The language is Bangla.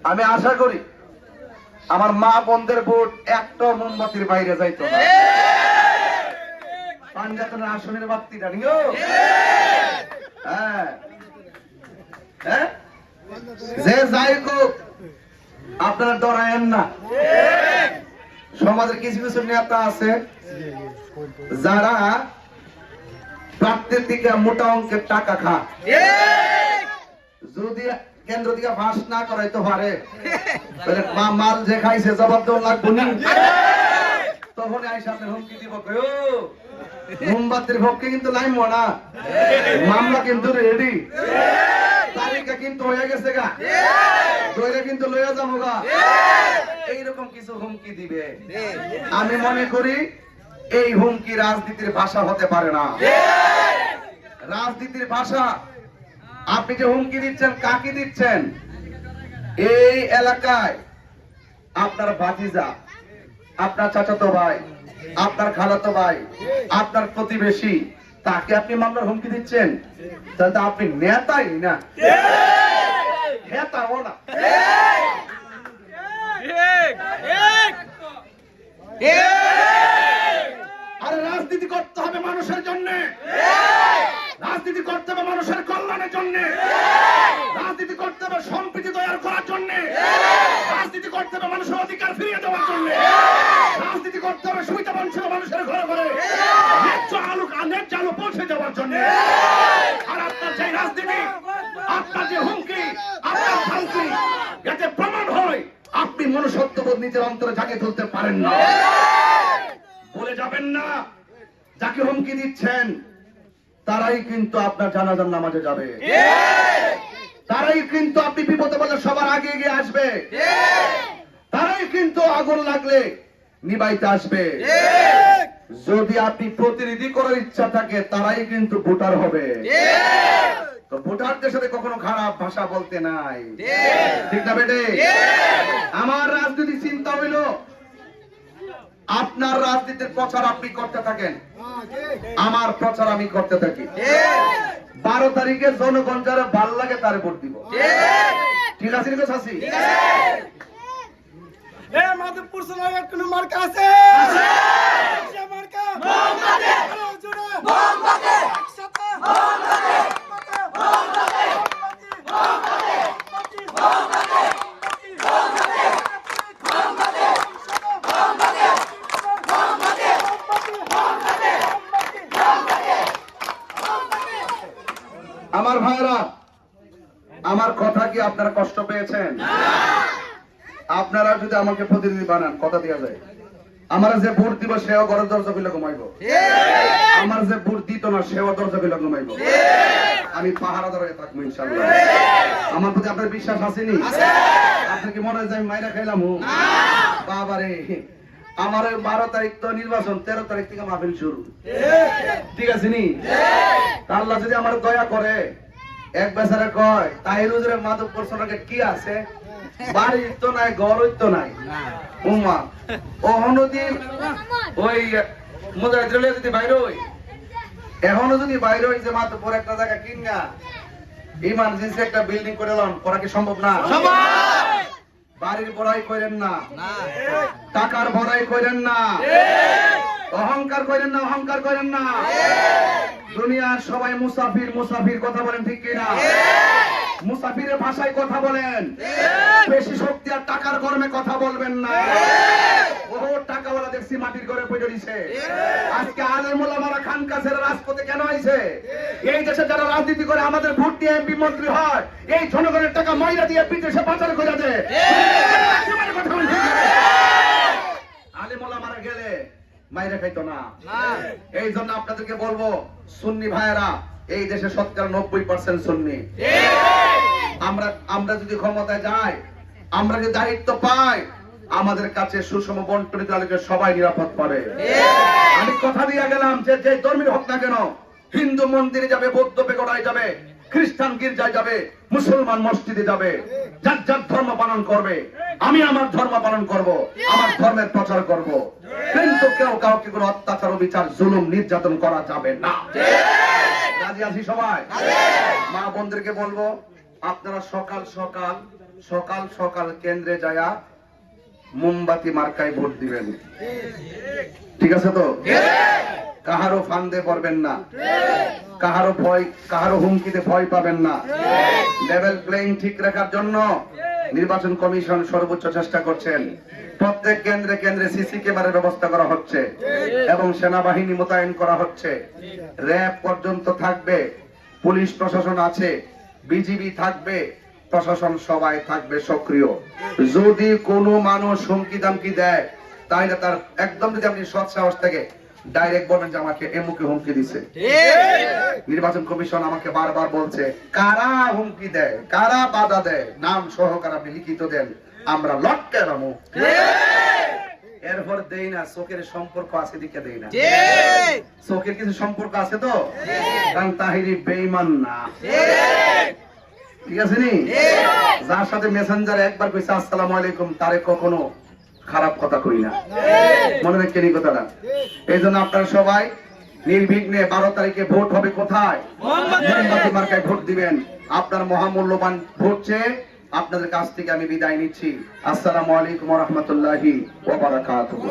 আমি আশা করি আমার মা বোনদের ভোট একটা মোমবাতির বাইরে যাইতো না। পাঞ্জাতনের আসনের বাতিটা নিও। হ্যাঁ হ্যাঁ, যে যাই হোক আপনারা ডরায়েন না। সমাজের কিছু কিছু নেতা আছে যারা প্রার্থীর থেকে মোটা অঙ্কের টাকা খায়। যদি কেন্দ্র থেকে ফাঁস না করাইতে পারে মাল যে খাইছে জবাব দেওয়া লাগবে না। তখন আইসাতে হুমকি দিব, মোমবাতির ভক্তি কিন্তু নাইমো না, মামলা কিন্তু রেডি, তালিকা কিন্তু হয়ে গেছে গা, দইরা কিন্তু লইয়া যাবো গা, এইরকম কিছু হুমকি দিবে। আমি মনে করি এই হুমকি রাজনীতির ভাষা হতে পারে না। রাজনীতির ভাষা আপনি যে হুমকি দিচ্ছেন কাকে দিচ্ছেন? এই এলাকায় আপনার ভাতিজা, আপনার চাচাতো ভাই, আপনার খালাতো ভাই, আপনার প্রতিবেশী, তাকে আপনি মামলার হুমকি দিচ্ছেন, তাহলে তো আপনি নেতাই না, নেতাও না। আরে রাজনীতি করতে হবে মানুষের জন্য, রাজনীতি করতে হবে মানুষের কল্যাণের জন্য, রাজনীতি করতে হবে সম্প্রীতি তৈরি করার জন্য, রাজনীতি করতে হবে মানুষের অধিকার ফিরিয়ে দেওয়ার জন্য, রাজনীতি করতে হবে সুবিধা বঞ্চিত মানুষের ঘরে ঘরে ন্যায্য আলু পৌঁছে দেওয়ার জন্য। আর আপনার যে রাজনীতি, আপনার যে হুমকি, আপনার হুমকি, যাতে প্রমাণ হয় আপনি মনুষ্যত্ববোধ নিজের অন্তরে জাগিয়ে তুলতে পারেন না। বলে যাবেন না যাকে হুমকি দিচ্ছেন তারাই কিন্তু আপনার জানাজার নামাজে যাবে, তারাই কিন্তু আপনি বিপদে বলে সবার আগে এগিয়ে আসবে, তারাই কিন্তু আগুন লাগলে নিবাইতে আসবে। যদি আপনি প্রতিনিধি করার ইচ্ছা থাকে তারাই কিন্তু ভোটার হবে। তো ভোটারদের সাথে কখনো খারাপ ভাষা বলতে নাই, ঠিক না বেটে? আমার রাজনীতি চিন্তা হইল আপনার রাজনীতির প্রচার আপনি করতে থাকেন, আমার প্রচার আমি করতে থাকি। 12 তারিখে জনগণ যারা ভাল লাগে তারে ভোট দিব, ঠিক আছে? চাষি মাধবপুর সময়ের কোন মার্কা আছে? আমার ভাইরা, আমার কথা কি আপনারা কষ্ট পেয়েছেন? আপনারা যদি আমাকে প্রতিনিধি বানান, কথা দেওয়া যায়, আমার যে ভোট দিব সেও ঘরের দরজা খুলে ঘুমাইব, আমার যে ভোট দিত না সেও দরজা খুলে ঘুমাইব, আমি পাহারা ধরে থাকবো ইনশাআল্লাহ। আমার প্রতি আপনার বিশ্বাস আসেনি? আপনার কি মনে হয় যে আমি মাইরা খাইলাম? বাবারে, আমার 12 তারিখ তো নির্বাচন, 13 তারিখ থেকে মাহফিল শুরু, ঠিক আছে নি? আল্লাহ যদি আমার দয়া করে এক বেচারা কয় তাহিরুজের মাধবপুর সোনাকে কি আছে, বাড়ি তো নাই, ঘর তো নাই, উম্মা ওহনো দি ওই মুজাহিদুল যদি বাইরে হই, এখনো যদি বাইরে হই যে মাধবপুর একটা জায়গা কিনা ইমার্জেন্সি একটা বিল্ডিং করে লন, করা কি সম্ভব না? বাড়ির বড়াই করেন না, টাকার বড়াই করেন না, অহংকার করেন না, অহংকার করেন না। দুনিয়ার সবাই মুসাফির, মুসাফির কথা বলেন, ঠিক কিনা? মুসাফিরের ভাষায় কথা বলেন, বেশি শক্তি আর টাকার গরমে কথা বলবেন না। ও টাকাওয়ালা দেখছি মাটির ঘরে পড়ে রইছে। আজকে আলেম ওলামারা খানকা ছেড়ে রাজপথে কেন আইছে? এই দেশে যারা রাজনীতি করে আমাদের ভোট দিয়ে এমপি মন্ত্রী হয়, এই জনগণের টাকা মাইরা দিয়ে বিদেশে পাচার করে দেয়। আলেম ওলামারা গেলে মাইরা খাইতো না। এই জন্য আপনাদেরকে বলবো, সুন্নি ভাইয়েরা, এই দেশে শতকরা 90% সুন্নি। আমরা যদি ক্ষমতায় যাই, আমরা যদি দায়িত্ব পাই, আমাদের কাছে সুষম বন্টন দিলে সবাই নিরাপদ পাবে। আমি কথা দিয়ে গেলাম যে যে ধর্মের হোক না কেন, হিন্দু মন্দিরে যাবে, বৌদ্ধ পেগোডায় যাবে, খ্রিস্টান গির্জায় যাবে, মুসলমান মসজিদে যাবে, যার যার ধর্ম পালন করবে। আমি আমার ধর্ম পালন করব, আমার ধর্মের প্রচার করব, কিন্তু কেউ কাউকে কোনো অত্যাচার, বিচার, জুলুম, নির্যাতন করা যাবে না। রাজি আছি সবাই? মা বোনদেরকে বলবো, আপনারা সকাল সকাল সকাল সকাল কেন্দ্রে যায়া মোমবাতি মার্কায় ভোট দিবেন। ঠিক আছে তো? কাহারও ফান্দে পড়বেন না, কাহারও হুমকিতে ভয় পাবেন না। লেভেল প্লেইং ঠিক রাখার জন্য নির্বাচন কমিশন সর্বোচ্চ চেষ্টা করছেন। প্রত্যেক কেন্দ্রে কেন্দ্রে সিসি ক্যামেরার ব্যবস্থা করা হচ্ছে এবং সেনাবাহিনী মোতায়েন করা হচ্ছে। র্যাব পর্যন্ত থাকবে, পুলিশ প্রশাসন আছে, বিজিবি থাকবে, প্রশাসন সবাই থাকবে সক্রিয়। যদি কোনো মানুষ হুমকি দামকি দেয় তাহলে তার একদম, যদি আপনি সৎ সাহস থেকে ডাইরেক্ট বলেন যে আমাকে এমুকে হুমকি দিছে। নির্বাচন কমিশন আমাকে বারবার বলছে কারা হুমকি দেয়, কারা বাধা দেয়, নাম সহকারে আপনি লিখিত দেন, আমরা লটকে রামু। এরপর দেই না, চোখের সম্পর্ক আছে দিকে দেই না। চোখের কিছু সম্পর্ক আছে তো, কারণ তাহিরি বেঈমান না। ঠিক আছে নি? যার সাথে মেসেঞ্জারে একবার কইছে আসসালামু আলাইকুম, তারে কখনো খারাপ কথা কই না। মনে রাখেন এই কথাটা। এই জন্য আপনারা সবাই নির্বিঘ্নে 12 তারিখে ভোট হবে কোথায়? মোমবাতি মার্কায় ভোট দিবেন। আপনার মহামূল্যবান ভোট চেয়ে আপনাদের কাছ থেকে আমি বিদায় নিচ্ছি। আসসালামু আলাইকুম ওয়া রাহমাতুল্লাহি ওয়া বারাকাতুহু।